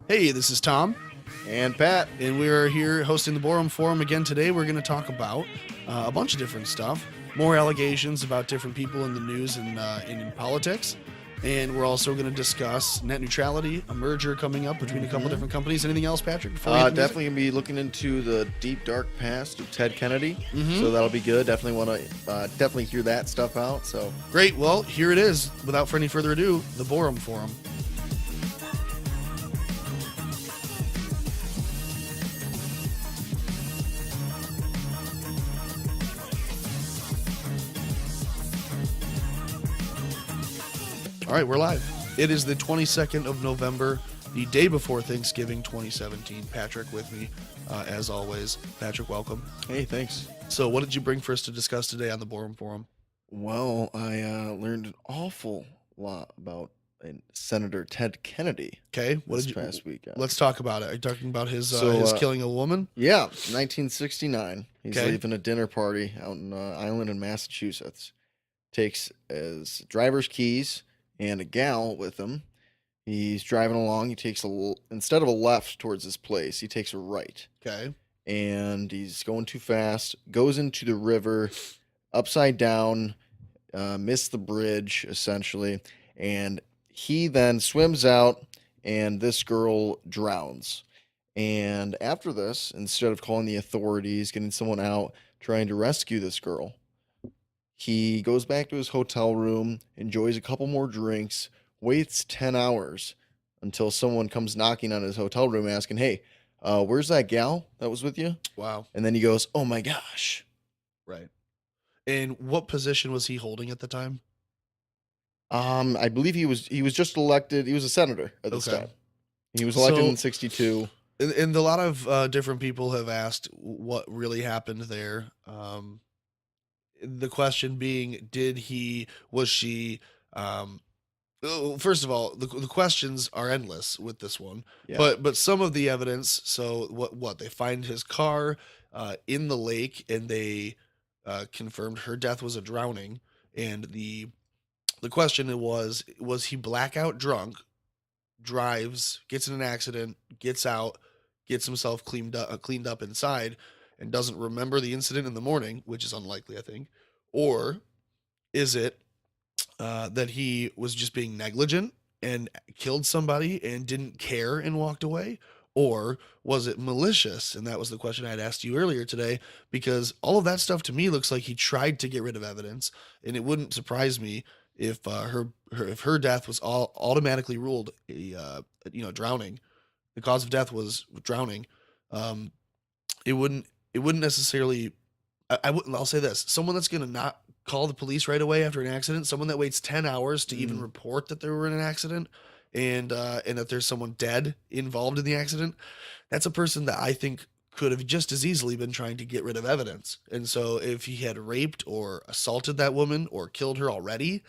Hey, this is Tom, And Pat. and we are here hosting the Borum Forum again today. We're going to talk about a bunch of different stuff, more allegations about different people in the news and in politics, and we're also going to discuss net neutrality, a merger coming up between a couple different companies. Anything else, Patrick? Before we hit the music? Definitely gonna be looking into the deep dark past of Ted Kennedy, so that'll be good. Definitely want to definitely hear that stuff out. So Great. Well, here it is. Without any further ado, the Borum Forum. All right, we're live. It is the 22nd of November, the day before Thanksgiving 2017. Patrick with me, as always. Patrick, welcome. hey, thanks. So, what did you bring for us to discuss today on the Borum Forum? Well, I learned an awful lot about Senator Ted Kennedy Okay, what this did you? past weekend. Let's talk about it. Are you talking about his So, his killing a woman? Yeah, 1969. He's Okay. leaving a dinner party out in Island in Massachusetts. Takes his driver's keys and a gal with him. He's driving along. He takes instead of a left towards his place, he takes a right. Okay, And he's going too fast, goes into the river upside down, missed the bridge essentially, and he then swims out, and this girl drowns. And after this, instead of calling the authorities, getting someone out, trying to rescue this girl, he goes back to his hotel room, enjoys a couple more drinks, waits 10 hours until someone comes knocking on his hotel room asking, hey, where's that gal that was with you? wow, And then he goes, oh my gosh. right. And what position was he holding at the time? I believe he was just elected. He was a senator at this Okay. time. He was elected So- in 62. And a lot of different people have asked what really happened there. The question being, was she, first of all, the questions are endless with this one, Yeah. but some of the evidence, so what they find his car in the lake, and they confirmed her death was a drowning, and the question was he blackout drunk, drives, gets in an accident, gets out, gets himself cleaned up inside, and doesn't remember the incident in the morning, which is unlikely, I think, or is it that he was just being negligent and killed somebody and didn't care and walked away? Or was it malicious? And that was the question I had asked you earlier today, because all of that stuff to me looks like he tried to get rid of evidence, and it wouldn't surprise me if her death was all automatically ruled drowning. The cause of death was drowning. Um, it wouldn't necessarily. I wouldn't. I'll say this: someone that's gonna not call the police right away after an accident, someone that waits 10 hours to even report that they were in an accident, and that there's someone dead involved in the accident, that's a person that I think could have just as easily been trying to get rid of evidence. And so if he had raped or assaulted that woman or killed her already,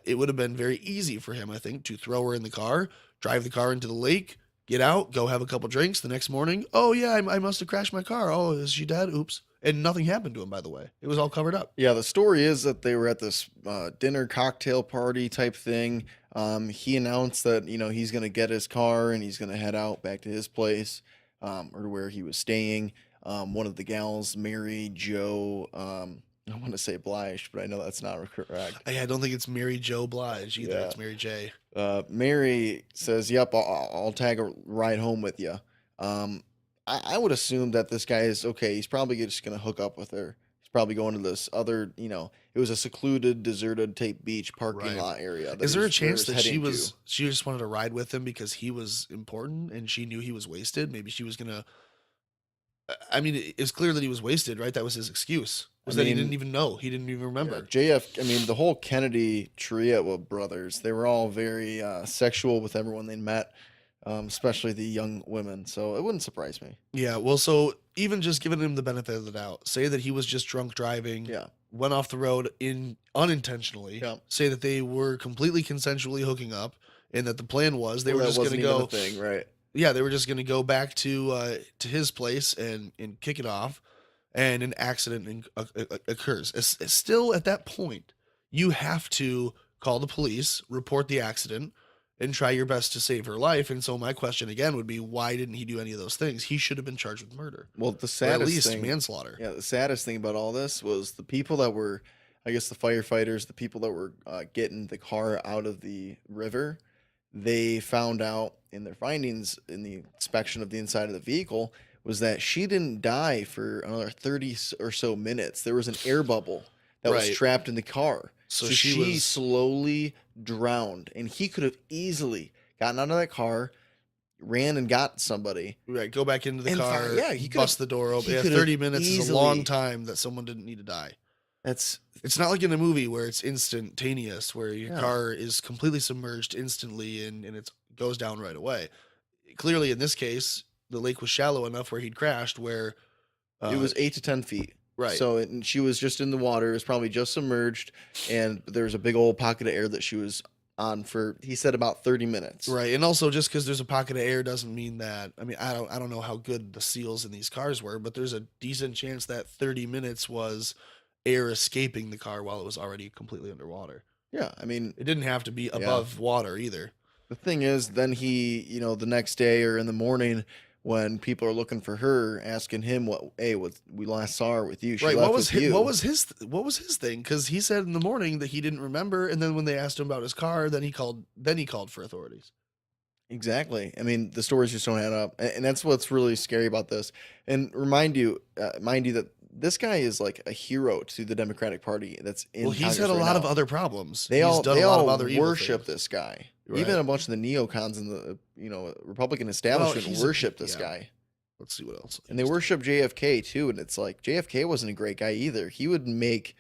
it would have been very easy for him, I think, to throw her in the car, drive the car into the lake, get out, go have a couple drinks. The next morning, oh yeah, I must have crashed my car. Oh, is she dead? Oops. And nothing happened to him, by the way. It was all covered up. Yeah, the story is that they were at this dinner cocktail party type thing. He announced that, he's going to get his car and he's going to head out back to his place, or to where he was staying. One of the gals, Mary Jo, I want to say Blige, but I know that's not correct. I don't think it's Mary Jo Blige either. Yeah. It's Mary J. Mary says, yep, I'll tag a ride home with you. I would assume that this guy is okay. He's probably just going to hook up with her. He's probably going to this other, it was a secluded, deserted type beach parking Right. lot area. Is there a chance that she heading was she just wanted to ride with him because he was important and she knew he was wasted? Maybe she was gonna. I mean, it's clear that he was wasted, right? That was his excuse. Was I that he mean, didn't even know? He didn't even remember. JF, I mean, the whole Kennedy trio of brothers, they were all very sexual with everyone they met, especially the young women. So it wouldn't surprise me. Yeah. Well, so even just giving him the benefit of the doubt, say that he was just drunk driving, Yeah. went off the road unintentionally. Yeah. Say that they were completely consensually hooking up, and that the plan was they Well, were that just going to wasn't even go. a thing, right? Yeah, they were just going to go back to his place and kick it off, and an accident occurs. Still at that point, you have to call the police, report the accident, and try your best to save her life. And so my question again would be, why didn't he do any of those things? He should have been charged with murder Well, the or at saddest least thing, manslaughter. yeah, the saddest thing about all this was the people that were, I guess, the firefighters, the people that were getting the car out of the river. They found out in their findings in the inspection of the inside of the vehicle was that she didn't die for another 30 or so minutes. There was an air bubble that was Right. trapped in the car. So So she she was slowly drowned, and he could have easily gotten out of that car, ran and got somebody, right. Go back into the and car. yeah, he could bust have the door open. he Yeah, could have 30 minutes is a long easily. time that someone didn't need to die. That's It's not like in a movie where it's instantaneous, where your yeah. car is completely submerged instantly and it goes down right away. Clearly, in this case, the lake was shallow enough where he'd crashed, where It was 8 to 10 feet. right, So and she was just in the water. It was probably just submerged, and there's a big old pocket of air that she was on for. He said about 30 minutes. right, and also just because there's a pocket of air doesn't mean that. I mean, I don't know how good the seals in these cars were, but there's a decent chance that 30 minutes was air escaping the car while it was already completely underwater. Yeah, I mean, It didn't have to be yeah. above water either. The thing is, then he, the next day or in the morning, when people are looking for her, asking him what we last saw her with you. She Right. left with you. What was his thing? Because he said in the morning that he didn't remember, and then when they asked him about his car, then he called for authorities. Exactly. I mean, the stories just don't add up, and that's what's really scary about this. And mind you that this guy is like a hero to the Democratic Party. That's in Well, he's Congress had a right lot of now. other problems. They He's all done they a lot all of other evil worship things. this guy. Right. Even a bunch of the neocons in the Republican establishment he's worship this yeah. guy. Let's see what else. And they worship JFK too, and it's like JFK wasn't a great guy either. He would make,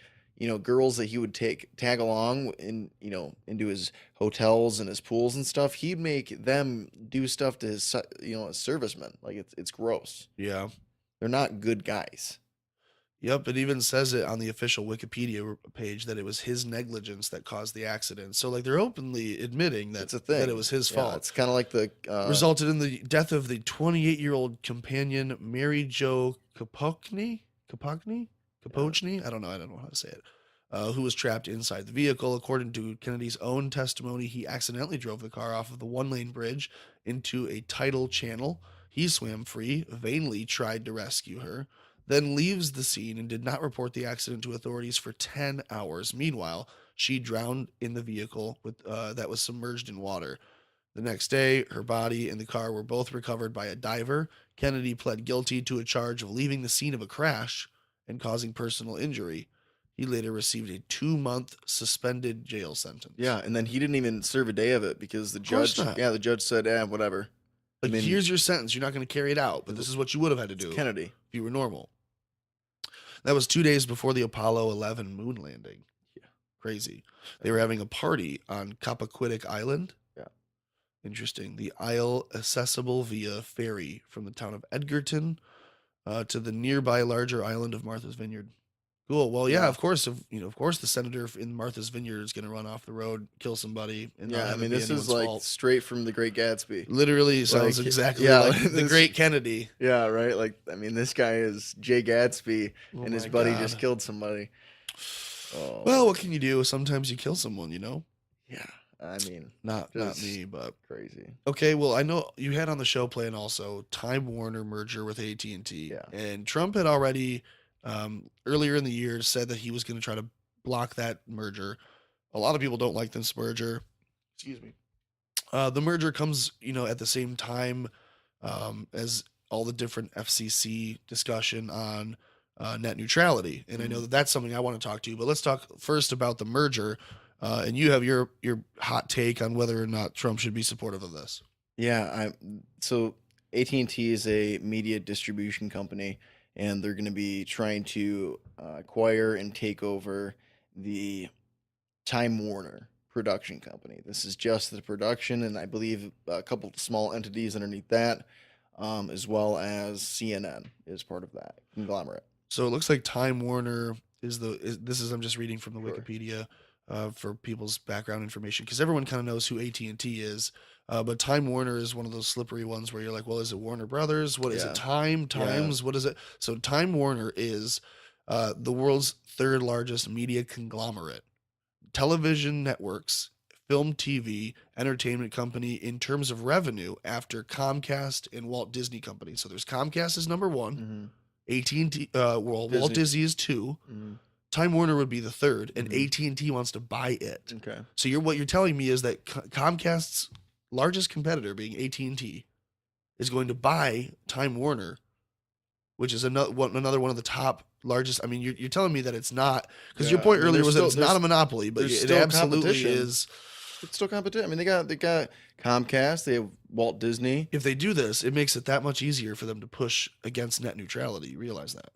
girls that he would tag along into his hotels and his pools and stuff. He'd make them do stuff to his his servicemen. Like it's gross. Yeah. They're not good guys. Yep. It even says it on the official Wikipedia page that it was his negligence that caused the accident. So like they're openly admitting that It's a thing. that it was his Yeah, fault. it's kind of like the Resulted in the death of the 28-year-old companion Mary Jo Kapokny. I don't know how to say it. Who was trapped inside the vehicle. According to Kennedy's own testimony, he accidentally drove the car off of the one-lane bridge into a tidal channel. He swam free, vainly tried to rescue her, then leaves the scene and did not report the accident to authorities for 10 hours. Meanwhile, she drowned in the vehicle that was submerged in water. The next day, her body and the car were both recovered by a diver. Kennedy pled guilty to a charge of leaving the scene of a crash and causing personal injury. He later received a 2-month suspended jail sentence. yeah, and then he didn't even serve a day of it because the course judge, not. the judge said, whatever. Like, I mean, here's your sentence. You're not going to carry it out, but this is what you would have had to it's do Kennedy. if you were normal. That was 2 days before the Apollo 11 moon landing. Yeah. Crazy. They were having a party on Kappaquiddick Island. Yeah. Interesting. The isle accessible via ferry from the town of Edgerton to the nearby larger island of Martha's Vineyard. Cool. Well, yeah, Yeah. of course. Of course, the senator in Martha's Vineyard is going to run off the road, kill somebody, and not Yeah, I have it mean, be this is anyone's like fault. straight from The Great Gatsby. Literally sounds Like, exactly yeah, like the this- great Kennedy. Yeah, right. Like, I mean, this guy is Jay Gatsby, Oh and his my buddy God. just killed somebody. Oh, Well, what can you do? Sometimes you kill someone, yeah. I mean, Not Just- me, but crazy. okay. Well, I know you had on the show plan also Time Warner merger with AT&T, Yeah. and Trump had already earlier in the year said that he was going to try to block that merger. A lot of people don't like this merger. Excuse me. The merger comes, at the same time as all the different FCC discussion on net neutrality, and I know that that's something I want to talk to. But let's talk first about the merger, and you have your hot take on whether or not Trump should be supportive of this. Yeah, so AT&T is a media distribution company, and they're going to be trying to acquire and take over the Time Warner production company. This is just the production, and I believe a couple of small entities underneath that, as well as CNN is part of that conglomerate. So it looks like Time Warner I'm just reading from the Sure. Wikipedia for people's background information, because everyone kind of knows who AT&T is. But Time Warner is one of those slippery ones where you're like, well, is it Warner Brothers? What is Yeah. it? Times? What is it? So Time Warner is the world's third largest media conglomerate. Television networks, film, TV, entertainment company in terms of revenue after Comcast and Walt Disney Company. So there's Comcast is number one, Mm-hmm. AT&T, well, Walt Disney. Disney is two, Mm-hmm. Time Warner would be the third, and Mhm. AT&T wants to buy it. Okay. So what you're telling me is that Comcast's largest competitor, being AT&T, is going to buy Time Warner, which is another one of the top largest. I mean, you're telling me that it's not, because your Yeah, I point mean, earlier there's was that still it's not a there's monopoly, but there's it still absolutely competition. is. It's still competition. I mean, they got Comcast, they have Walt Disney. If they do this, it makes it that much easier for them to push against net neutrality. You realize that,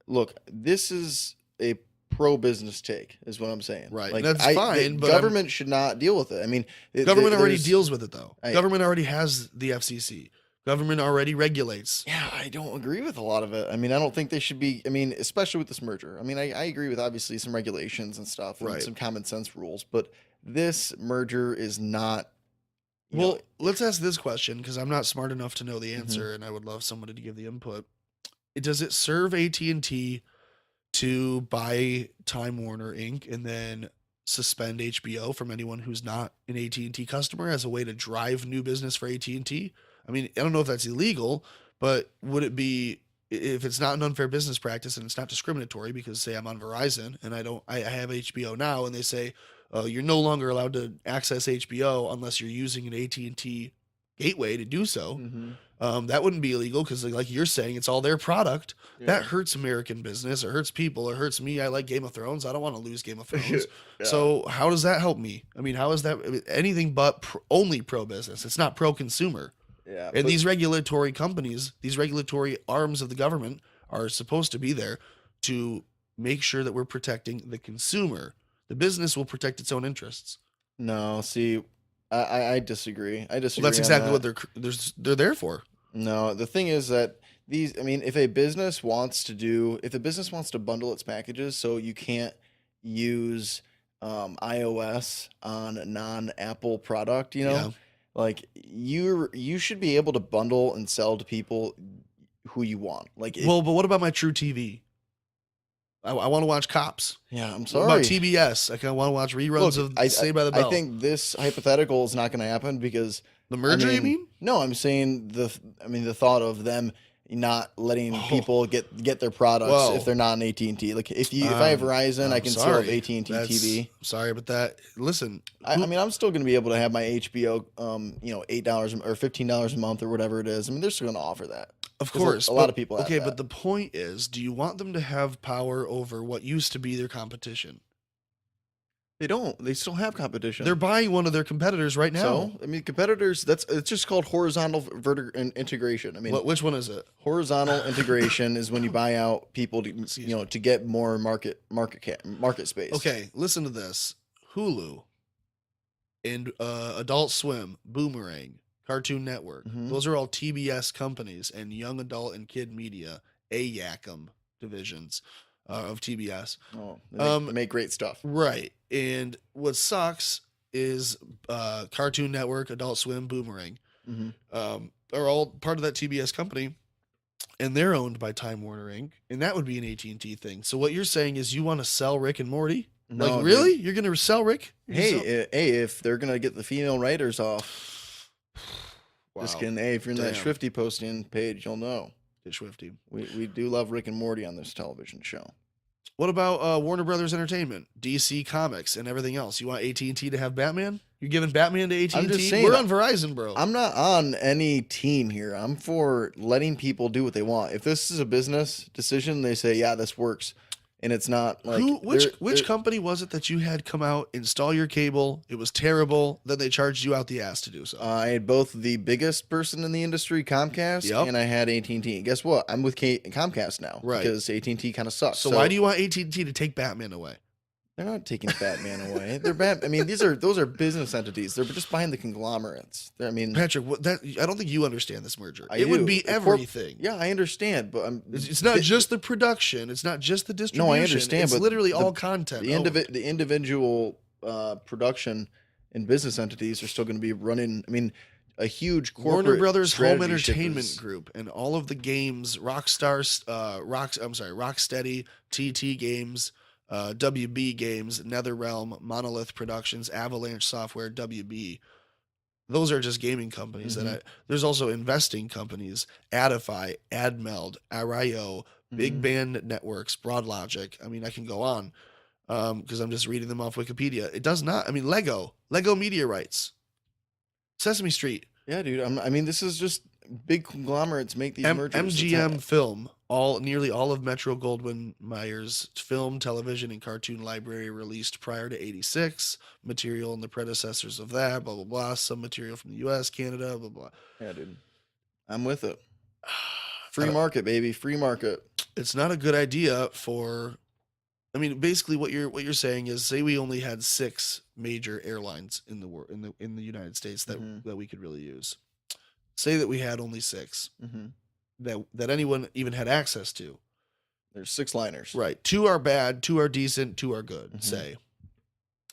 Look, this is a pro-business take, is what I'm saying. right? Like, That's the fine, but government should not deal with it. I mean, government already there's deals with it, though. I- Government already has the FCC. Government already regulates. Yeah, I don't agree with a lot of it. I mean, I don't think they should be. I mean, especially with this merger. I mean, I agree with obviously some regulations and stuff and Right. some common sense rules, but this merger is not. you Well, know, let's ask this question because I'm not smart enough to know the Mm-hmm. answer, and I would love somebody to give the input. Does it serve AT&T to buy Time Warner Inc. and then suspend HBO from anyone who's not an AT&T customer as a way to drive new business for AT&T? I mean, I don't know if that's illegal, but would it be, if it's not an unfair business practice and it's not discriminatory, because say I'm on Verizon and I have HBO now, and they say, you're no longer allowed to access HBO unless you're using an AT&T gateway to do so. Mhm. That wouldn't be illegal because, like you're saying, it's all their product. Yeah. That hurts American business. It hurts people. It hurts me. I like Game of Thrones. I don't want to lose Game of Thrones. Yeah. So how does that help me? I mean, how is that anything but only pro business? It's not pro consumer. Yeah, And but- these regulatory companies, these regulatory arms of the government, are supposed to be there to make sure that we're protecting the consumer. The business will protect its own interests. No, see, I disagree. I disagree. Well, that's on exactly that. what they're there for. No, the thing is that I mean, if a business wants to bundle its packages so you can't use iOS on a non-Apple product, Yeah. like you should be able to bundle and sell to people who you want. Like, Well, but what about my True TV? I want to watch Cops. yeah, I'm What sorry. about TBS? I want to watch reruns Look, of Saved by the Bell. I think this hypothetical is not going to happen because the merger, you mean, mean? No, I'm saying the thought of them not letting Oh. people get their products Whoa. if they're not an AT&T. Like if I have Verizon, I can still have AT&T TV. Sorry, but that listen. I mean, I'm still going to be able to have my HBO, $8 or $15 a month or whatever it is. I mean, they're still going to offer that. Of 'Cause course, a lot of people have Okay, that. but the point is, do you want them to have power over what used to be their competition? They don't. They still have competition. They're buying one of their competitors right now. So I mean, competitors. It's just called horizontal integration. I mean, Which one is it? horizontal integration is when you buy out people to Excuse me. to get more market space. Okay, listen to this. Hulu and Adult Swim, Boomerang, Cartoon Network. Mhm. Those are all TBS companies and Young Adult and Kid Media, AYACM divisions of TBS. Oh, they Um, make great stuff. Right. And what sucks is Cartoon Network, Adult Swim, Boomerang hmm are all part of that TBS company, and they're owned by Time Warner Inc. And that would be an AT&T thing. So what you're saying is you want to sell Rick and Morty? No, Like dude. really? You're going to sell Rick? You're gonna Hey, if they're gonna get the female writers off, sell- just Wow. kidding. Hey, if you're in that Damn. Swifty posting page, you'll know. It's Swifty. We do love Rick and Morty on this television show. What about Warner Brothers Entertainment, DC Comics, and everything else? You want AT&T to have Batman? You're giving Batman to AT&T? I'm just saying, We're on Verizon, bro. I'm not on any team here. I'm for letting people do what they want. If this is a business decision, they say, yeah, this works. And it's not like Which they're- company was it that you had come out, install your cable? It was terrible. Then they charged you out the ass to do so. I had both the biggest person in the industry, Comcast, Yep. and I had AT&T. Guess what? I'm with Comcast now, Right. Because AT&T kind of sucks. so why do you want AT&T to take Batman away? They're not taking Batman away. They're I mean, those are business entities. They're just behind the conglomerates. I mean, Patrick, I don't think you understand this merger. I It would do. be The corp- everything. yeah, I understand, but It's not just the production. It's not just the distribution. No, I understand, It's but literally the- all content. the individual production and business entities are still going to be running. I mean, a huge corporate Warner Brothers Home strategy shift Entertainment is- Group and all of the games, Rockstar, Rocksteady, TT Games, WB Games, NetherRealm, Monolith Productions, Avalanche Software, WB. Those are just gaming companies Mm-hmm. there's also investing companies, Adify, AdMeld, Ario, Big Mm-hmm. Band Networks, BroadLogic. I mean, I can go on because I'm just reading them off Wikipedia. It does not. I mean, Lego Media Rights, Sesame Street, Yeah, dude. I mean, this is just big conglomerates make these mergers. MGM Film, nearly all of Metro Goldwyn Mayer's film, television, and cartoon library released prior to '86. Material and the predecessors of that, blah blah blah. Some material from the U.S., Canada, blah blah. Yeah, dude. I'm with it. I Free don't- market, baby. Free market. It's not a good idea for. I mean, basically, what you're saying is, say we only had 6 major airlines in the world in the United States that Mhm. that we could really use. Say that we had only 6 Mm-hmm. that anyone even had access to. There's 6 liners. Right. 2 are bad, 2 are decent, 2 are good, Mhm. say.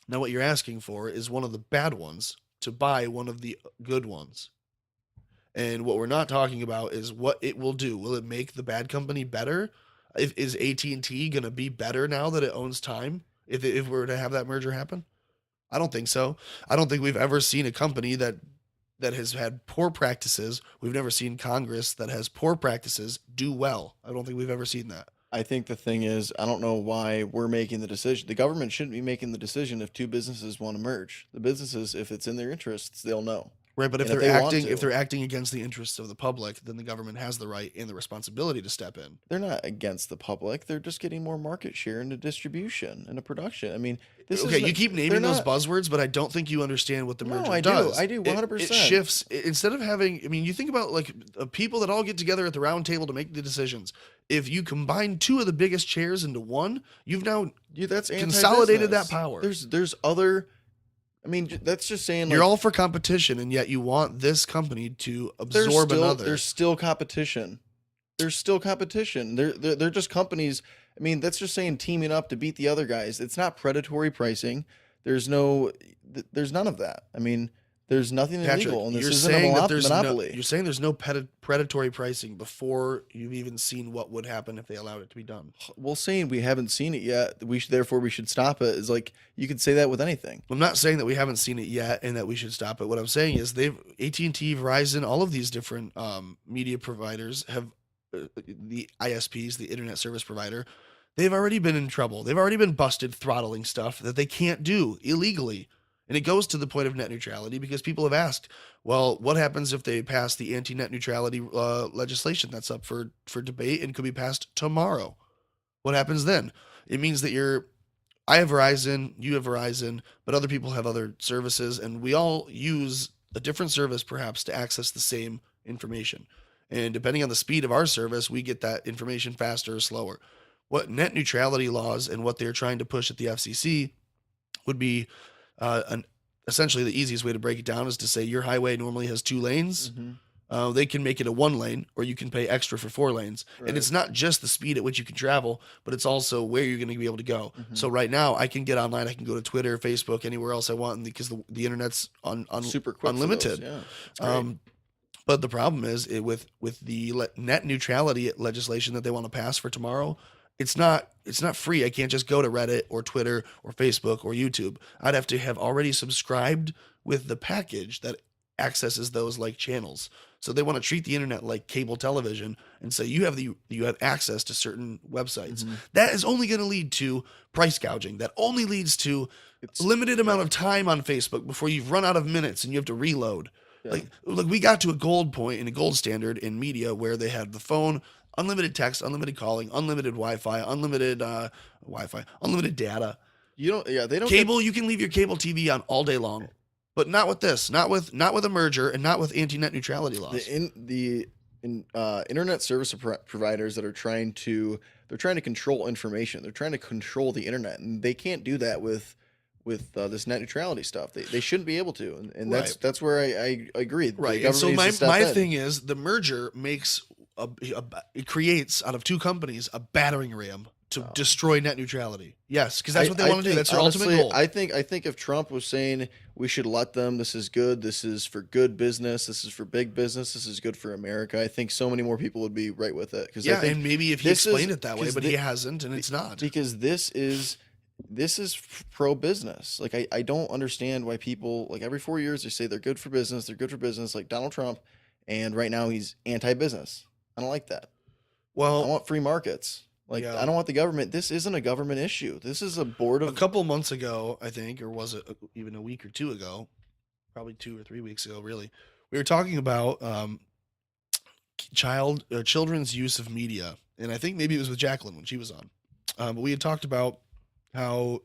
Now what you're asking for is one of the bad ones to buy one of the good ones. And what we're not talking about is what it will do. Will it make the bad company better? Is AT&T going to be better now that it owns Time if we were to have that merger happen? I don't think so. I don't think we've ever seen a company that has had poor practices. We've never seen Congress that has poor practices do well. I don't think we've ever seen that. I think the thing is, I don't know why we're making the decision. The government shouldn't be making the decision if 2 businesses want to merge. The businesses, if it's in their interests, they'll know. Right, but if And if they're they want acting to. if they're acting against the interests of the public, then the government has the right and the responsibility to step in. They're not against the public. They're just getting more market share into distribution and production. I mean, this Okay, is you keep they're naming those not- buzzwords, but I don't think you understand what the No, merger I do. does. I do, It- 100%. It shifts instead of having. I mean, you think about like people that all get together at the round table to make the decisions. If you combine 2 of the biggest chairs into one, you've now That's consolidated that anti-business. power. There's other. I mean, that's just saying. You're like, all for competition, and yet you want this company to there's absorb still, another. There's still competition. There's still competition. They're just companies. I mean, that's just saying teaming up to beat the other guys. It's not predatory pricing. There's none of that. I mean, there's nothing Patrick, illegal, and this you're isn't a saying that there's monopoly. you're saying there's no predatory pricing before you've even seen what would happen if they allowed it to be done. Well, saying we haven't seen it yet, therefore we should stop it is like you could say that with anything. I'm not saying that we haven't seen it yet and that we should stop it. What I'm saying is AT&T, Verizon, all of these different media providers have the ISPs, the internet service provider. They've already been in trouble. They've already been busted throttling stuff that they can't do illegally. And it goes to the point of net neutrality because people have asked, well, what happens if they pass the anti-net neutrality legislation that's up for debate and could be passed tomorrow? What happens then? It means that I have Verizon, you have Verizon, but other people have other services, and we all use a different service perhaps to access the same information. And depending on the speed of our service, we get that information faster or slower. What net neutrality laws and what they're trying to push at the FCC would be essentially the easiest way to break it down is to say your highway normally has 2 lanes. Mm-hmm. They can make it a 1 lane, or you can pay extra for 4 lanes. Right. And it's not just the speed at which you can travel, but it's also where you're going to be able to go. Mhm. So right now, I can get online. I can go to Twitter, Facebook, anywhere else I want, because the internet's Super quick, unlimited. For those. Yeah, it's great. But the problem is with the net neutrality legislation that they want to pass for tomorrow. It's not free. I can't just go to Reddit or Twitter or Facebook or YouTube. I'd have to have already subscribed with the package that accesses those like channels. So they want to treat the internet like cable television and say you have access to certain websites. Mhm. That is only going to lead to price gouging. That only leads to It's a limited amount of time on Facebook before you've run out of minutes and you have to reload. yeah. Like we got to a gold point and a gold standard in media where they had the phone, unlimited text, unlimited calling, unlimited Wi-Fi, unlimited unlimited data. You don't. Yeah, they don't. Cable, you can leave your cable TV on all day long, but not with this. Not with a merger and not with anti-net neutrality laws. The internet service providers that are trying to control information. They're trying to control the internet, and they can't do that with this net neutrality stuff. They shouldn't be able to, and Right. that's where I agree. The Right. And so government needs to my step in. thing is the merger makes it creates out of 2 companies a battering ram to Um, destroy net neutrality. Yes, because that's I what they I want to do. think That's their ultimate honestly, goal. I think if Trump was saying we should let them, this is good, this is for good business, this is for big business, this is good for America. I think so many more people would be right with it because I Yeah, think and maybe if he this is explained it that way, because but he hasn't, and Be- it's not. because this is pro business. Like I don't understand why people like every 4 years they say they're good for business, they're good for business, like Donald Trump, and right now he's anti-business. I don't like that. I Well, want free markets. Like yeah, I don't want the government. This isn't a government issue. This is a board a of couple months ago, I think, or was it even a week or two ago? Probably 2 or 3 weeks ago, really. We were talking about children's use of media, and I think maybe it was with Jacqueline when she was on. But we had talked about how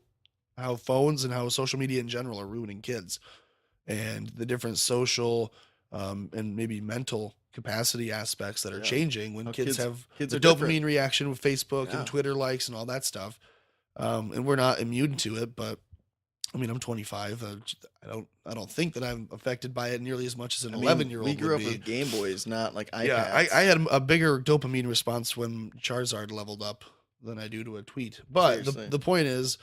phones and how social media in general are ruining kids, and the different social and maybe mental capacity aspects that are yeah. changing when How kids kids have kids the are different. dopamine reaction with Facebook and Yeah. Twitter likes and all that stuff. And we're not immune to it, but I mean, I'm 25. I don't think that I'm affected by it nearly as much as an I 11 mean, year we old grew would up be. with Game Boys, not like Yeah, I iPads. had a bigger dopamine response when Charizard leveled up than I do to a tweet. But the Seriously. the point is,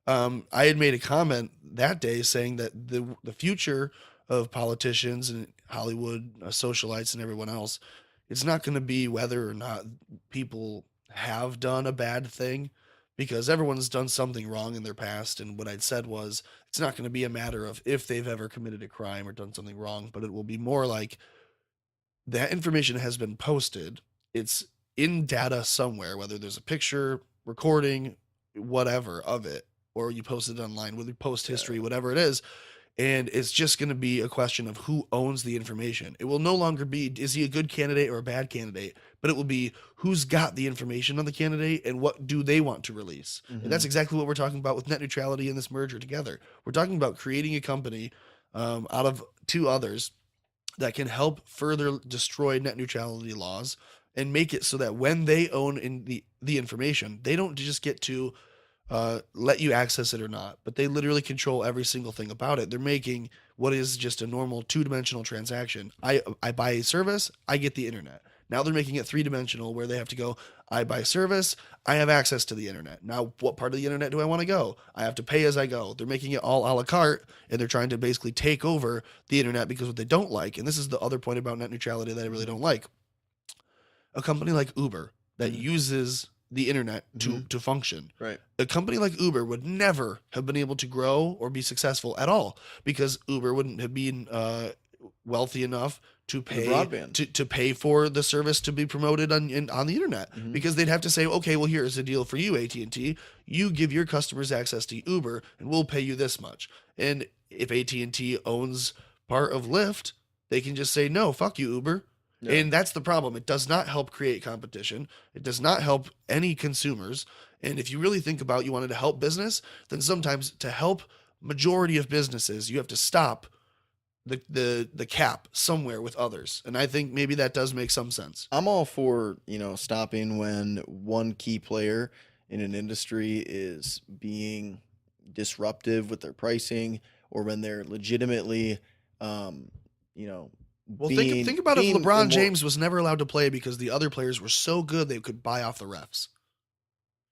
I had made a comment that day saying that the future of politicians and Hollywood socialites and everyone else, it's not going to be whether or not people have done a bad thing, because everyone's done something wrong in their past. And what I'd said was, it's not going to be a matter of if they've ever committed a crime or done something wrong, but it will be more like that information has been posted. It's in data somewhere, whether there's a picture, recording, whatever of it, or you post it online, whether post Yeah. history, whatever it is. And it's just going to be a question of who owns the information. It will no longer be, is he a good candidate or a bad candidate? But it will be who's got the information on the candidate and what do they want to release. And Hmm. that's exactly what we're talking about with net neutrality and this merger together. We're talking about creating a company out of two others that can help further destroy net neutrality laws and make it so that when they own in the information, they don't just get to let you access it or not, but they literally control every single thing about it. They're making what is just a normal two-dimensional transaction. I buy a service, I get the internet. Now they're making it three-dimensional, where they have to go, I buy service, I have access to the internet. Now, what part of the internet do I want to go? I have to pay as I go. They're making it all a la carte, and they're trying to basically take over the internet, because what they don't like, and this is the other point about net neutrality that I really don't like, a company like Uber that Hmm. uses the internet Hmm. to function. Right. A company like Uber would never have been able to grow or be successful at all, because Uber wouldn't have been wealthy enough to For the pay broadband. to pay for the service to be promoted on the internet, Hmm. because they'd have to say, okay, well, here's a deal for you, AT&T. You give your customers access to Uber, and we'll pay you this much. And if AT&T owns part of Lyft, they can just say, no, fuck you, Uber. Yeah. And that's the problem. It does not help create competition. It does not help any consumers. And if you really think about you wanted to help business, then sometimes to help majority of businesses, you have to stop the cap somewhere with others. And I think maybe that does make some sense. I'm all for, stopping when one key player in an industry is being disruptive with their pricing or when they're legitimately, you know, Well, being think about if being LeBron immoral. James was never allowed to play because the other players were so good they could buy off the refs.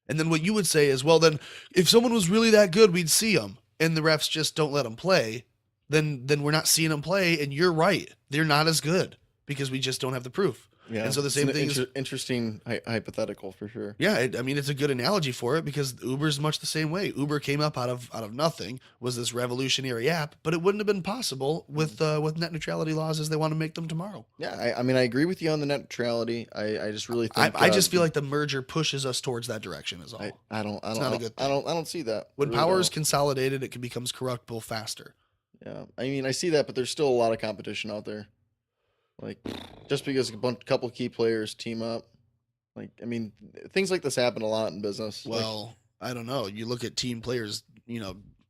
And then what you would say is, well, then if someone was really that good, we'd see them, and the refs just don't let them play. Then we're not seeing them play, and you're right, they're not as good because we just don't have the proof. Yeah, And so the it's same an thing is, interesting hypothetical for sure. yeah, I mean, it's a good analogy for it, because Uber's much the same way. Uber came up out of nothing, was this revolutionary app, but it wouldn't have been possible with net neutrality laws as they want to make them tomorrow. Yeah, I mean, I agree with you on the net neutrality. I just really think I just feel like the merger pushes us towards that direction. Is I, all. I don't I It's don't I not a don't good I thing. don't I don't see that. I When really power is don't. consolidated, it becomes corruptible faster. Yeah, I mean, I see that, but there's still a lot of competition out there. Like, just because couple key players team up, like, I mean, things like this happen a lot in business. Like, Well, I don't know. You look at team players,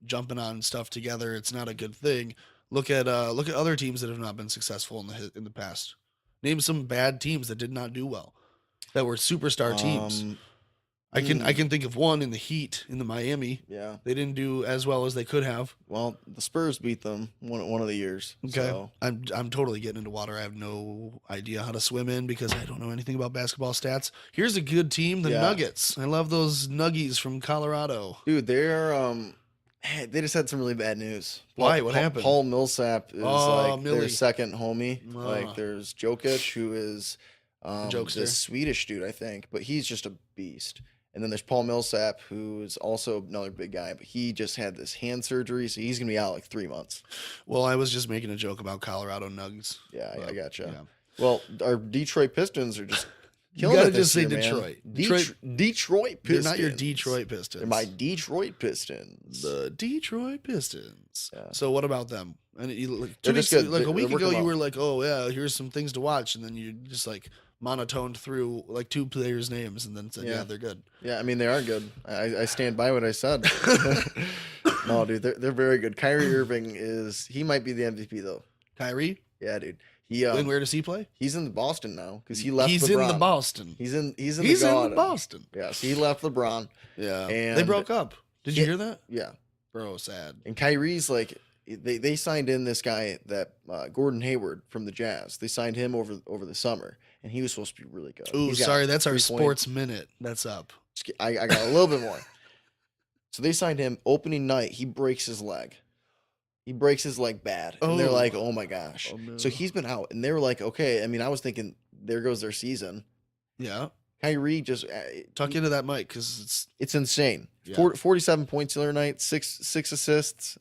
jumping on stuff together. It's not a good thing. Look at other teams that have not been successful in the past. Name some bad teams that did not do well, that were superstar teams. um, I can think of one in the Heat in the Miami. Yeah. They didn't do as well as they could have. Well, the Spurs beat them one of the years. Okay. So I'm totally getting into water I have no idea how to swim in because I don't know anything about basketball stats. Here's a good team, the Yeah. Nuggets. I love those Nuggies from Colorado. dude, they just had some really bad news. Why? What happened? Paul Millsap is Oh, their Millie. second homie. Ah. Like there's Jokic, who is Jokester. this Swedish dude, I think, but he's just a beast. And then there's Paul Millsap, who is also another big guy, but he just had this hand surgery, so he's gonna be out like 3 months. Well, I was just making a joke about Colorado Nuggets. Yeah, I gotcha. Yeah. Well, our Detroit Pistons are just You killing gotta it this just say year, man. Detroit. Detroit They're Pistons. not your Detroit Pistons. They're my Detroit Pistons. The Detroit Pistons. Yeah. So what about them? And They're just good. like a They're week working ago, you well. were like, "Oh yeah, here's some things to watch," and then you just like monotoned through like 2 players' names, and then said, "Yeah, Yeah. they're good." Yeah, I mean they are good. I stand by what I said. No, dude, they're very good. Kyrie Irving he might be the MVP though. Kyrie, Yeah, dude. He and where does he play? he's in Boston now because he left. He's LeBron. in the Boston. He's in He's the in Garden. Boston. Yeah, so he left LeBron. Yeah, they And- broke up. Did you Yeah. hear that, Yeah, bro? Sad. and Kyrie's like they signed in this guy that Gordon Hayward from the Jazz. They signed him over the summer, and he was supposed to be really good. Ooh, He's got sorry, that's our 3 points. sports minute. That's up. I got a little bit more. So they signed him opening night. He breaks his leg. He breaks his leg bad. And they're Oh. like, oh my gosh. Oh, no. So he's been out. And they were like, okay. I mean, I was thinking, there goes their season. Yeah, Kyrie just, tuck into that mic because it's insane. Yeah. 47 points the other night, six assists,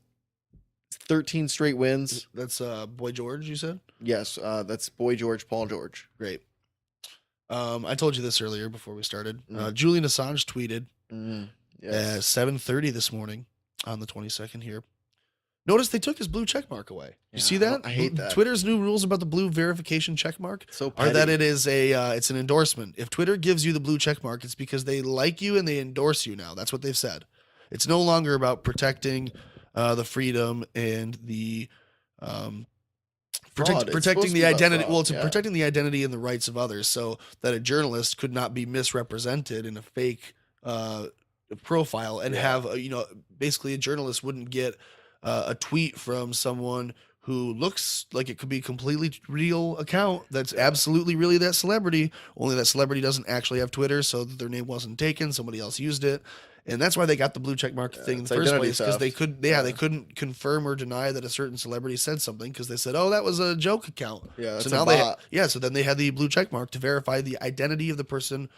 13 straight wins. that's Boy George. You said. Yes, that's Boy George, Paul George. Great. I told you this earlier before we started. Mhm. Julian Assange tweeted Mm, at yes. 7:30 this morning on the 22nd here. Notice they took his blue check mark away. You Yeah, see that? I hate that. Twitter's new rules about the blue verification check mark So are that petty. it is it's an endorsement. If Twitter gives you the blue check mark, it's because they like you and they endorse you now. That's what they've said. It's no longer about protecting the freedom and the Fraud. It's supposed protecting to the be about identity. fraud, Well, it's yeah. protecting the identity and the rights of others, so that a journalist could not be misrepresented in a fake profile and Yeah. have basically a journalist wouldn't get a tweet from someone who looks like it could be a completely real account that's absolutely really that celebrity, only that celebrity doesn't actually have Twitter, so that their name wasn't taken, somebody else used it. And that's why they got the blue check mark thing in it's the first identity place, because they theft. could they couldn't confirm or deny that a certain celebrity said something, because they said, oh, that was a joke account. Yeah, that's So a now bot. so then they had the blue check mark to verify the identity of the person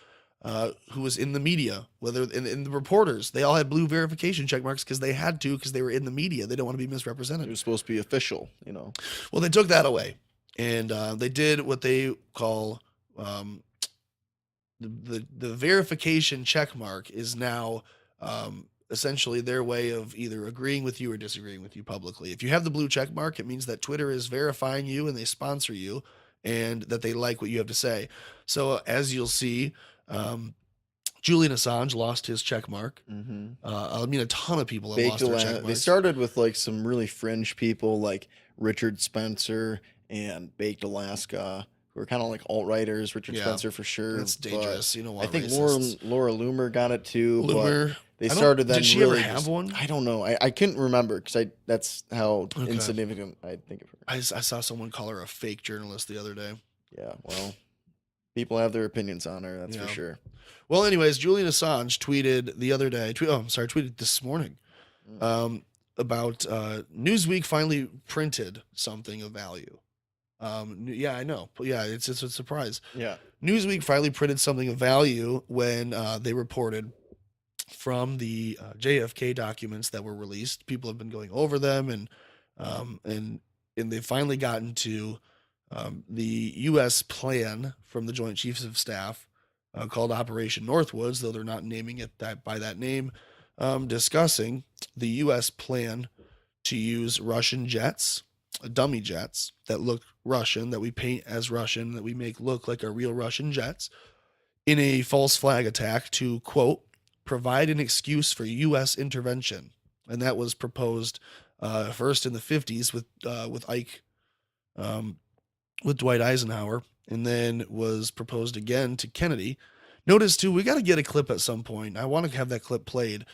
who was in the media, whether in the reporters, they all had blue verification check marks because they had to, because they were in the media. They don't want to be It misrepresented. was supposed to be official, Well, they took that away, and they did what they call the verification check mark is now essentially their way of either agreeing with you or disagreeing with you publicly. If you have the blue check mark, it means that Twitter is verifying you and they sponsor you, and that they like what you have to say. So as you'll see, Julian Assange lost his check mark. Mm-hmm. I mean, a ton of people have Baked lost their check They marks. started with like some really fringe people like Richard Spencer and Baked Alaska, who are kind of like alt-righters. Richard Yeah. Spencer for sure. That's but dangerous. You know what? I think Laura Loomer got it too. But Loomer. they I don't- started then Did she really ever have just- one? I don't know. I couldn't remember because that's how Okay. insignificant I think of her. I saw someone call her a fake journalist the other day. Yeah, well, people have their opinions on her. That's Yeah. for sure. Well, anyways, Julian Assange tweeted the other day. Tweeted this morning about Newsweek finally printed something of value. Yeah, I know. Yeah, it's a surprise. Yeah. Newsweek finally printed something of value when they reported from the JFK documents that were released. People have been going over them, and they've finally gotten to the U.S. plan from the Joint Chiefs of Staff called Operation Northwoods, though they're not naming it by that name, discussing the U.S. plan to use Russian jets, dummy jets that look Russian, that we paint as Russian, that we make look like our real Russian jets, in a false flag attack to, quote, provide an excuse for U.S. intervention. And that was proposed first in the 50s with Ike, with Dwight Eisenhower, and then was proposed again to Kennedy. Notice too, we got to get a clip at some point. I want to have that clip played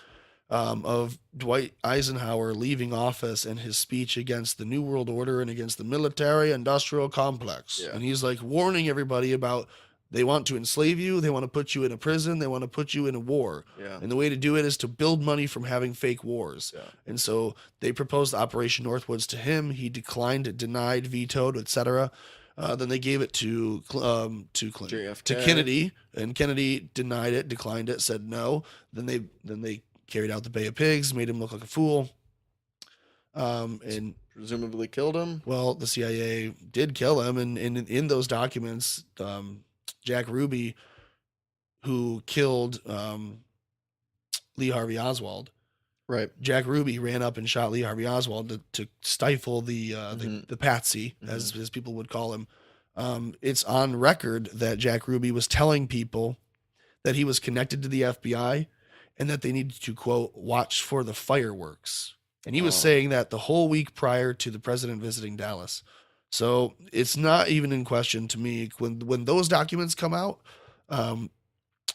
of Dwight Eisenhower leaving office and his speech against the New World Order and against the military-industrial complex. Yeah. And he's like warning everybody about they want to enslave you, they want to put you in a prison, they want to put you in a war. Yeah. And the way to do it is to build money from having fake wars. Yeah. And so they proposed Operation Northwoods to him. He declined it, denied, vetoed, etc. Then they gave it to Clinton, JFK. to Kennedy, and Kennedy denied it, declined it, said no. Then they carried out the Bay of Pigs, made him look like a fool. And Presumably killed him. well, the CIA did kill him, and in those documents, Jack Ruby, who killed Lee Harvey Oswald, Right. Jack Ruby ran up and shot Lee Harvey Oswald to stifle the patsy, as people would call him. It's on record that Jack Ruby was telling people that he was connected to the FBI and that they needed to, quote, watch for the fireworks. And he was saying that the whole week prior to the president visiting Dallas. So it's not even in question to me when those documents come out.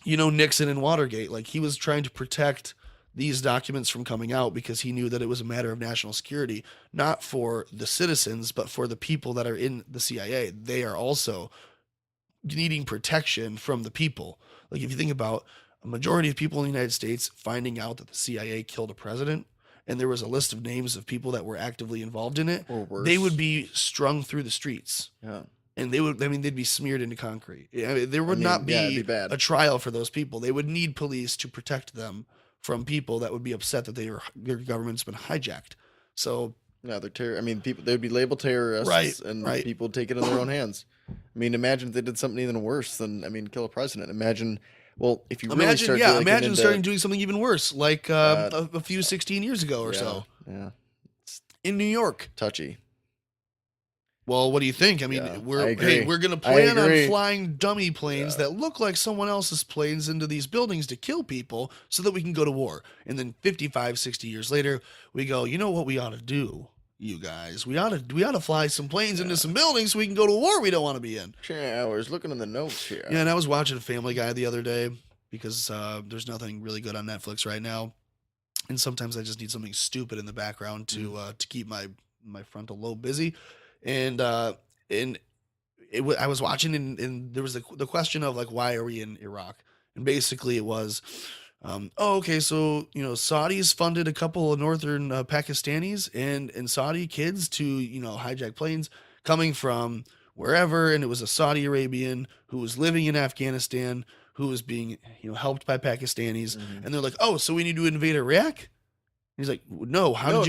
Nixon and Watergate, like he was trying to protect these documents from coming out because he knew that it was a matter of national security, not for the citizens, but for the people that are in the CIA. They are also needing protection from the people. Like if you think about a majority of people in the United States finding out that the CIA killed a president, and there was a list of names of people that were actively involved in it, Or worse. they would be strung through the streets. Yeah. And they'd be smeared into concrete. There would not it'd be be bad. a trial for those people. They would need police to protect them from people that would be upset that their government's been hijacked. So Yeah, people they'd be labeled terrorists, Right, and right. people take it in their own hands. I mean, imagine if they did something even worse than kill a president. Imagine, if you really start to, like, get into, starting doing something even worse, like a few 16 years ago or yeah, so Yeah, in New York. touchy. Well, what do you think? I mean, Yeah, I we're agree. going to I plan on agree. flying dummy planes Yeah. that look like someone else's planes into these buildings to kill people so that we can go to war. And then 55, 60 years later, we go, you know what we ought to do, you guys? We ought to fly some planes into some buildings so we can go to a war we don't want to be in. I was looking in the notes here. Yeah, and I was watching Family Guy the other day because there's nothing really good on Netflix right now. And sometimes I just need something stupid in the background to keep my frontal lobe busy. And I was watching, and there was the question of like, why are we in Iraq? And basically it was, okay, so Saudis funded a couple of northern Pakistanis and Saudi kids to hijack planes coming from wherever, and it was a Saudi Arabian who was living in Afghanistan who was being helped by Pakistanis, and they're like, oh, so we need to invade Iraq? And he's like, no, how did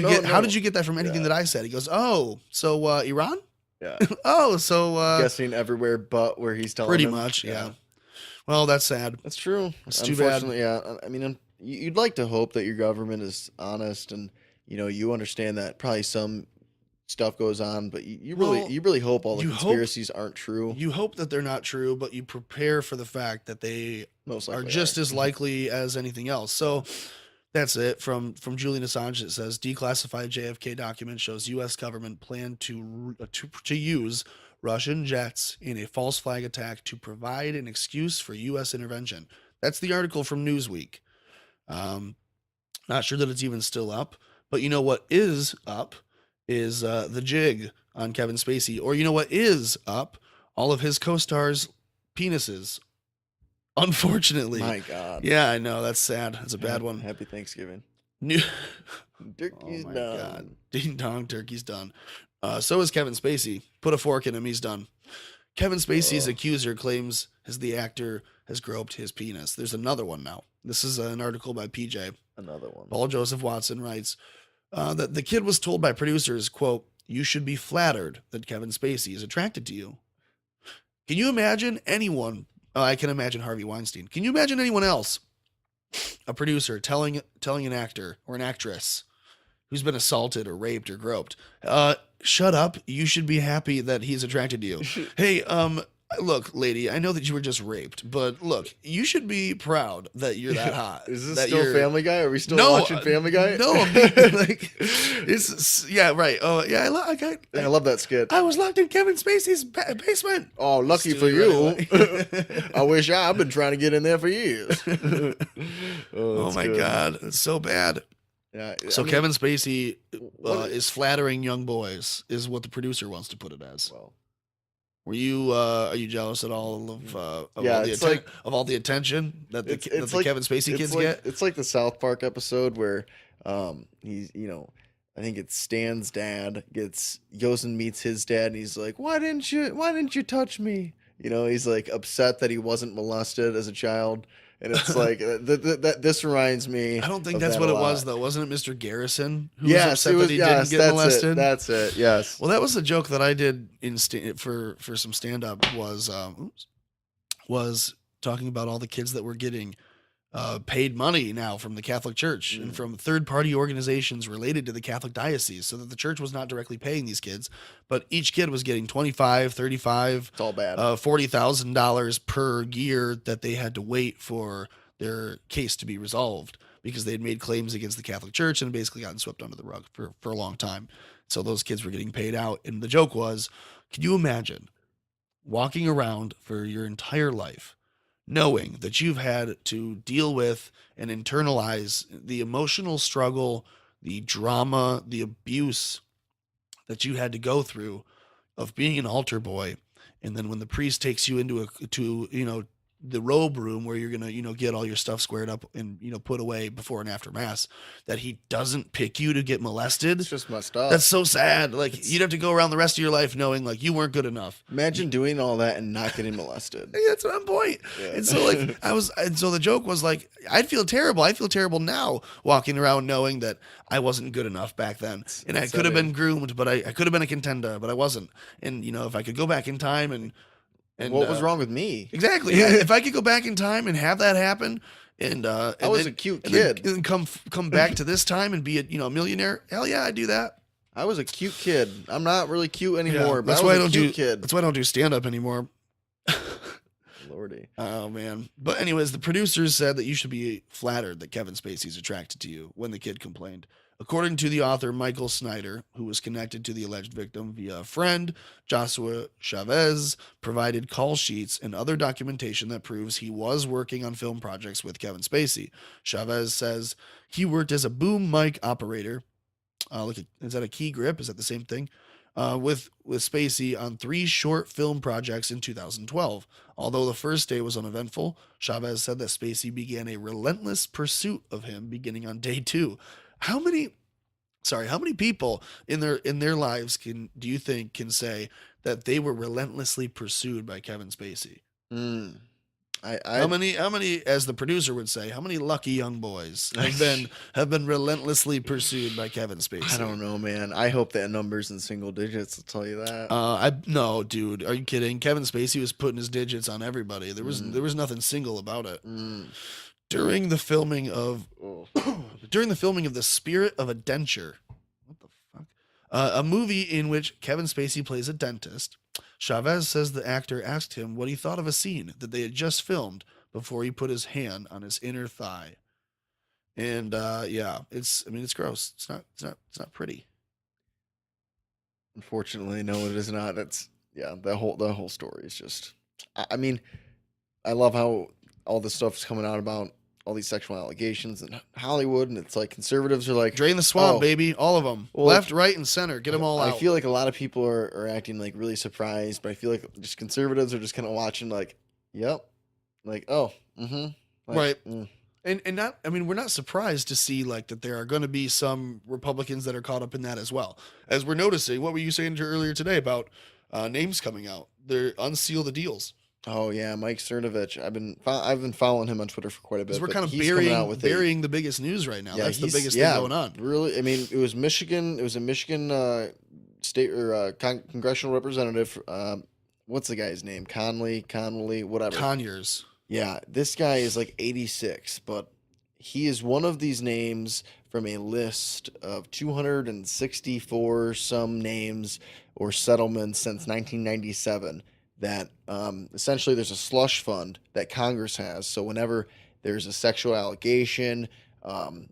you get that from anything that I said? He goes, oh, so Iran? Yeah. Oh, so Guessing everywhere but where he's telling pretty them. much, yeah. Well, that's sad. That's true. It's too bad. Unfortunately, yeah. I mean, you'd like to hope that your government is honest and you understand that probably some stuff goes on, but you really hope all the conspiracies aren't true. You hope that they're not true, but you prepare for the fact that they Most are likely just as likely as anything else. So that's it from Julian Assange. It says declassified JFK document shows U.S. government plan to use Russian jets in a false flag attack to provide an excuse for U.S. intervention. That's the article from Newsweek. Not sure that it's even still up, but you know what is up is the jig on Kevin Spacey, or you know what is up? All of his co-stars' penises. Unfortunately. My God. Yeah, I know. That's sad. That's a bad one. Happy Thanksgiving. New- Turkey's oh my done. God. Ding dong, turkey's done. So is Kevin Spacey. Put a fork in him. He's done. Kevin Spacey's accuser claims the actor has groped his penis. There's another one now. This is an article by PJ. Another one. Paul Joseph Watson writes that the kid was told by producers, quote, you should be flattered that Kevin Spacey is attracted to you. Can you imagine anyone? I can imagine Harvey Weinstein. Can you imagine anyone else? A producer telling an actor or an actress who's been assaulted or raped or groped, shut up. You should be happy that he's attracted to you. Hey, Look, lady, I know that you were just raped, but look, you should be proud that you're that hot. Is this That still you're Family Guy? Are we still no, watching Family Guy? no. Like it's yeah, right. Oh yeah, I love that skit. I was locked in Kevin Spacey's basement. Oh, lucky for you. I wish I've been trying to get in there for years. Oh my good. God, it's so bad. Yeah. So I mean, Kevin Spacey what- is flattering young boys, is what the producer wants to put it as. well, Were you are you jealous at all of Yeah, all the it's like- of all the attention that the, it's the like- Kevin Spacey kids like, get? It's like the South Park episode where he's I think it's Stan's dad goes and meets his dad and he's like, why didn't you touch me? He's like upset that he wasn't molested as a child. And it's like this reminds me. I don't think of that's that what a it was lot. though. Wasn't it Mr. Garrison who Yes, was upset it was. that he Yes, didn't get molested? That's it. Yes. Well, that was the joke that I did for some stand up was talking about all the kids that were getting paid money now from the Catholic Church and from third-party organizations related to the Catholic diocese, so that the church was not directly paying these kids, but each kid was getting $25, $35, It's all bad. $40,000 per year that they had to wait for their case to be resolved because they had made claims against the Catholic Church and basically gotten swept under the rug for a long time. So those kids were getting paid out, and the joke was, can you imagine walking around for your entire life knowing that you've had to deal with and internalize the emotional struggle, the drama, the abuse that you had to go through of being an altar boy, and then when the priest takes you into the robe room where you're gonna get all your stuff squared up and put away before and after mass, that he doesn't pick you to get molested. It's just messed up. That's so sad. Like you'd have to go around the rest of your life knowing like you weren't good enough. Imagine doing all that and not getting molested. Hey, that's on point. Yeah. And so and so the joke was like, I'd feel terrible. I feel terrible now walking around knowing that I wasn't good enough back then. And I could have been groomed, but I could have been a contender, but I wasn't. And if I could go back in time and what was wrong with me? Exactly. If I could go back in time and have that happen and I was a cute kid. And come back to this time and be a millionaire, hell yeah, I'd do that. I was a cute kid. I'm not really cute anymore, but that's I why I was don't a cute kid. That's why I don't do stand up anymore. Lordy. Oh man. But anyways, the producers said that you should be flattered that Kevin Spacey's attracted to you when the kid complained. According to the author Michael Snyder, who was connected to the alleged victim via a friend, Joshua Chavez provided call sheets and other documentation that proves he was working on film projects with Kevin Spacey. Chavez says he worked as a boom mic operator. Is that a key grip? Is that the same thing? With Spacey on 3 short film projects in 2012. Although the first day was uneventful, Chavez said that Spacey began a relentless pursuit of him beginning on day 2. How many people in their lives do you think can say that they were relentlessly pursued by Kevin Spacey? How many, as the producer would say, how many lucky young boys have been relentlessly pursued by Kevin Spacey? I don't know, man. I hope that number's in single digits. I'll tell you that. No, dude, are you kidding? Kevin Spacey was putting his digits on everybody. There was nothing single about it. During the filming of The Spirit of a Denture, what the fuck? A movie in which Kevin Spacey plays a dentist, Chavez says the actor asked him what he thought of a scene that they had just filmed before he put his hand on his inner thigh. And it's gross. It's not pretty. Unfortunately, no, it is not. The whole story is just. I mean, I love how all this stuff is coming out about all these sexual allegations in Hollywood, and it's like conservatives are like, drain the swamp, baby, all of them, left, right, and center, get them all out. I feel like a lot of people are acting like really surprised, but I feel like just conservatives are just kind of watching like, yep, like right. And not, I mean, we're not surprised to see like that there are going to be some Republicans that are caught up in that as well. As we're noticing, what were you saying earlier today about names coming out? They're unseal the deals. Oh yeah, Mike Cernovich. I've been following him on Twitter for quite a bit. We're kind of burying the biggest news right now. Yeah, that's the biggest thing going on. Really, I mean, it was Michigan. It was a Michigan state or congressional representative. What's the guy's name? Connolly, whatever. Conyers. Yeah, this guy is like 86, but he is one of these names from a list of 264 some names or settlements since 1997 that essentially there's a slush fund that Congress has. So whenever there's a sexual allegation,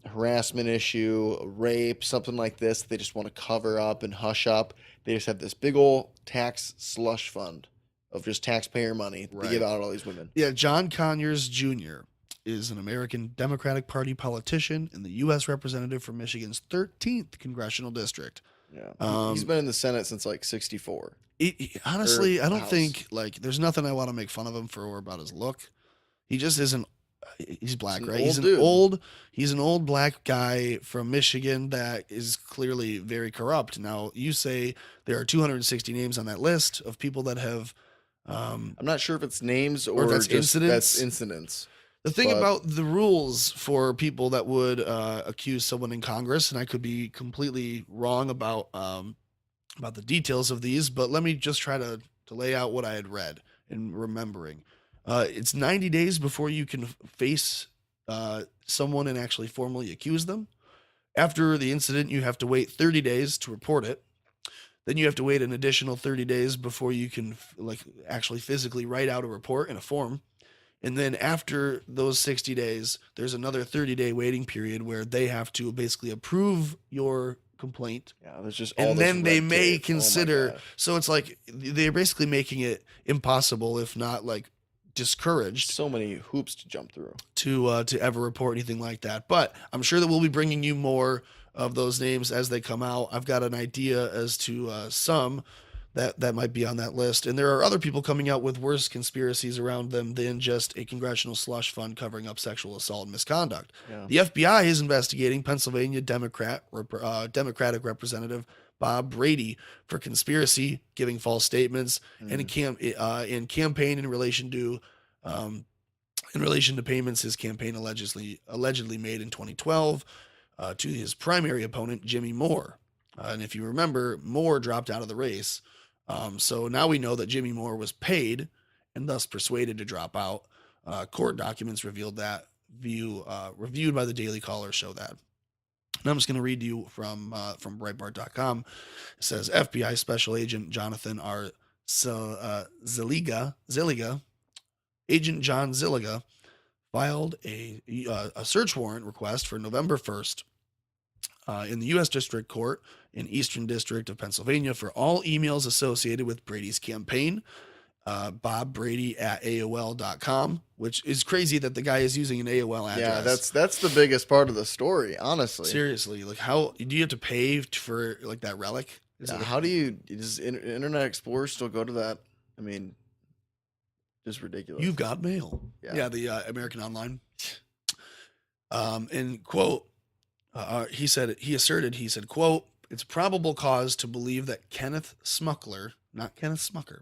harassment issue, rape, something like this, they just want to cover up and hush up. They just have this big old tax slush fund of just taxpayer money they give Right. out to all these women. Yeah, John Conyers Jr. is an American Democratic Party politician and the U.S. representative for Michigan's 13th congressional district. Yeah, he's Um, been in the Senate since like '64. Or honestly, I the don't House. think like there's nothing I want to make fun of him for or about his look. He just isn't. He's He's black, an right? old dude. He's an old black guy from Michigan that is clearly very corrupt. Now, you say there are 260 names on that list of people that have, um, I'm not sure if it's names or if or that's just that's incidents. incidents. The thing But about the rules for people that would accuse someone in Congress, and I could be completely wrong about the details of these, but let me just try to lay out what I had read and remembering. It's 90 days before you can face someone and actually formally accuse them. After the incident, you have to wait 30 days to report it. Then you have to wait an additional 30 days before you can like actually physically write out a report in a form. And then after those 60 days, there's another 30-day waiting period where they have to basically approve your complaint, yeah, there's just all and this then they red may tape. Oh my consider. gosh. So it's like they're basically making it impossible, if not like discouraged, So many hoops to jump through. to ever report anything like that. But I'm sure that we'll be bringing you more of those names as they come out. I've got an idea as to some that might be on that list, and there are other people coming out with worse conspiracies around them than just a congressional slush fund covering up sexual assault and misconduct. Yeah. The FBI is investigating Pennsylvania Democratic Representative Bob Brady for conspiracy, giving false statements, and in campaign um, in relation to payments his campaign allegedly made in 2012 to his primary opponent Jimmy Moore. And if you remember, Moore dropped out of the race. So now we know that Jimmy Moore was paid and thus persuaded to drop out. Court documents revealed that. Reviewed by the Daily Caller show that. And I'm just going to read to you from Breitbart.com. It says FBI Special Agent Jonathan R. Zilliga, Agent John Zilliga, filed a search warrant request for November 1st in the U.S. District Court in Eastern District of Pennsylvania for all emails associated with Brady's campaign. Bob Brady at AOL.com, which is crazy that the guy is using an AOL address. Yeah, that's the biggest part of the story, honestly. Seriously, like how do you have to pay for like that relic? Yeah, how do you does Internet Explorer still go to that? I mean, just ridiculous. You've got mail. Yeah. The American Online. And quote, he said, quote, it's probable cause to believe that Kenneth Smuckler, not Kenneth Smucker,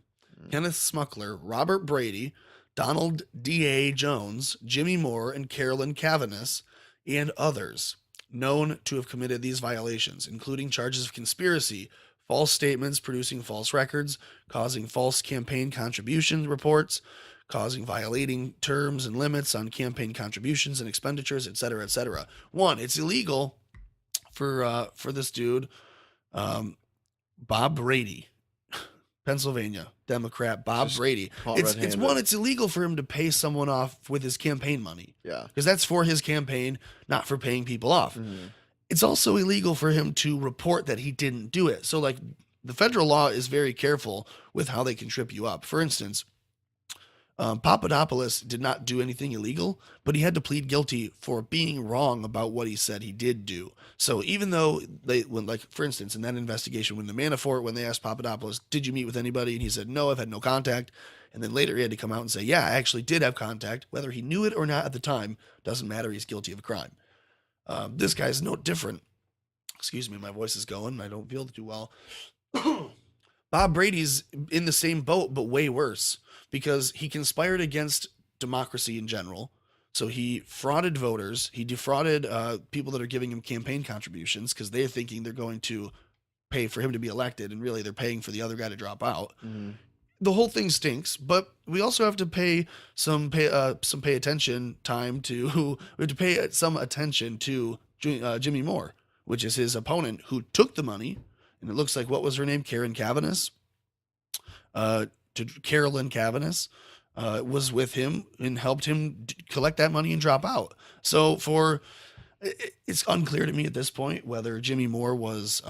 Kenneth Smuckler, Robert Brady, Donald D.A. Jones, Jimmy Moore, and Carolyn Cavanis, and others known to have committed these violations, including charges of conspiracy, false statements, producing false records, causing false campaign contribution reports, causing violating terms and limits on campaign contributions and expenditures, et cetera, et cetera. One, it's illegal for this dude, Bob Brady, Pennsylvania Democrat Bob Just Brady. caught It's red-handed. one. It's illegal for him to pay someone off with his campaign money Yeah. because that's for his campaign, not for paying people off. It's also illegal for him to report that he didn't do it. So, like, the federal law is very careful with how they can trip you up. For instance, Papadopoulos did not do anything illegal, but he had to plead guilty for being wrong about what he said he did do. So even though for instance, in that investigation, when the Manafort, when they asked Papadopoulos, did you meet with anybody? And he said, no, I've had no contact. And then later he had to come out and say, yeah, I actually did have contact. Whether he knew it or not at the time, doesn't matter. He's guilty of a crime. This guy's no different. Excuse me, my voice is going. I don't feel too well. Bob Brady's in the same boat, but way worse because he conspired against democracy in general. So he frauded voters. He defrauded people that are giving him campaign contributions because they're thinking they're going to pay for him to be elected, and really they're paying for the other guy to drop out. The whole thing stinks, but we also have to pay some attention to Jimmy Moore, which is his opponent who took the money. And it looks like, what was her name? Karen Cavanis. to Carolyn Cavanis, was with him and helped him collect that money and drop out. So it's unclear to me at this point whether Jimmy Moore was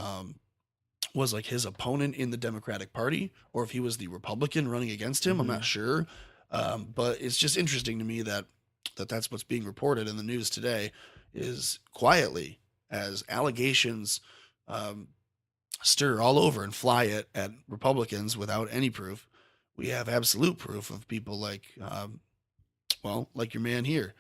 like his opponent in the Democratic Party or if he was the Republican running against him. I'm not sure. But it's just interesting to me that's what's being reported in the news today, is quietly as allegations stir all over and fly at Republicans without any proof. We have absolute proof of people like, like your man here,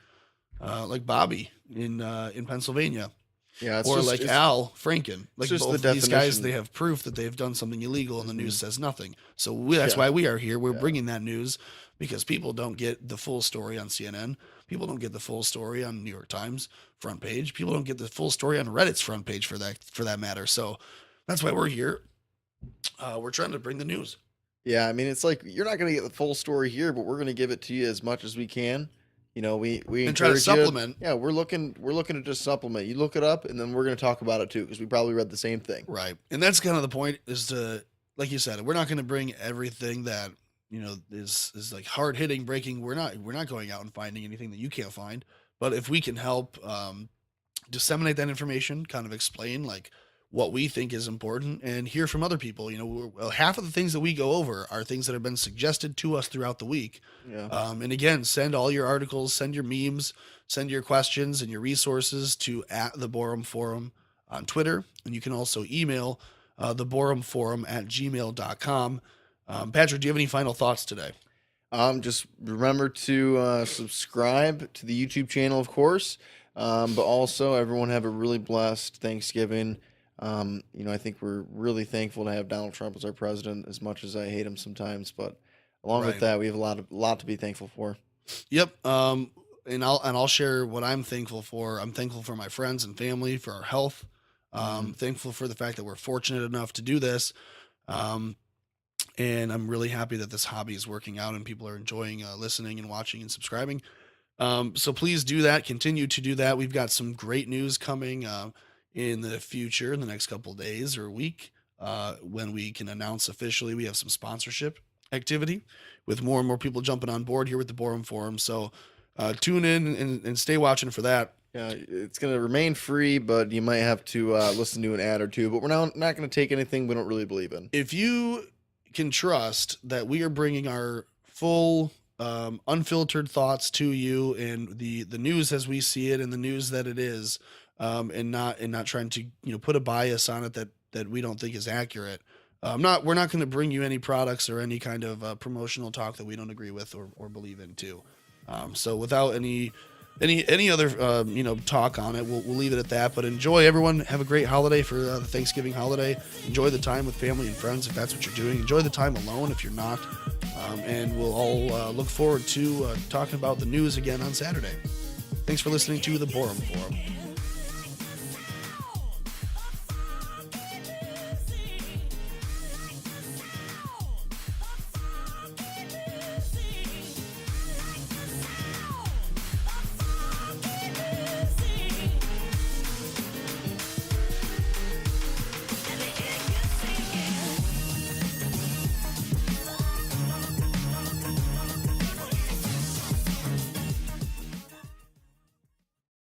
like Bobby in Pennsylvania, Yeah, or like Al Franken. Like just both the of these guys, definition. they have proof that they've done something illegal, and the news says nothing. So that's why we are here. We're bringing that news because people don't get the full story on CNN. People don't get the full story on New York Times front page. People don't get the full story on Reddit's front page for that matter. So that's why we're here. We're trying to bring the news. Yeah, I mean, it's like you're not going to get the full story here, but we're going to give it to you as much as we can. You know, we And try to encourage supplement. You. Yeah, we're looking to just supplement. You look it up, and then we're going to talk about it too because we probably read the same thing. Right. And that's kind of the point, is to, like you said, we're not going to bring everything that, is like hard hitting, breaking. We're not going out and finding anything that you can't find. But if we can help disseminate that information, kind of explain like what we think is important, and hear from other people. Half of the things that we go over are things that have been suggested to us throughout the week. Yeah. And again, send all your articles, send your memes, send your questions and your resources to @the Borum Forum on Twitter. And you can also email theborumforum@gmail.com. Patrick, do you have any final thoughts today? Just remember to subscribe to the YouTube channel, of course. But also, everyone have a really blessed Thanksgiving. I think we're really thankful to have Donald Trump as our president, as much as I hate him sometimes. But along with that, we have a lot to be thankful for. Yep. And I'll share what I'm thankful for. I'm thankful for my friends and family, for our health. Thankful for the fact that we're fortunate enough to do this. And I'm really happy that this hobby is working out and people are enjoying listening and watching and subscribing. So please do that. Continue to do that. We've got some great news coming in the future, in the next couple of days or a week, when we can announce officially we have some sponsorship activity with more and more people jumping on board here with the Borum Forum. So tune in and stay watching for that. Yeah, it's going to remain free, but you might have to listen to an ad or two. But we're not going to take anything we don't really believe in. If you can trust that we are bringing our full unfiltered thoughts to you, and the news as we see it and the news that it is, and not trying to put a bias on it that we don't think is accurate. We're not going to bring you any products or any kind of promotional talk that we don't agree with or believe in too. So without any other talk on it, we'll leave it at that. But enjoy, everyone. Have a great holiday for the Thanksgiving holiday. Enjoy the time with family and friends if that's what you're doing. Enjoy the time alone if you're not. And we'll all look forward to talking about the news again on Saturday. Thanks for listening to the Borum Forum.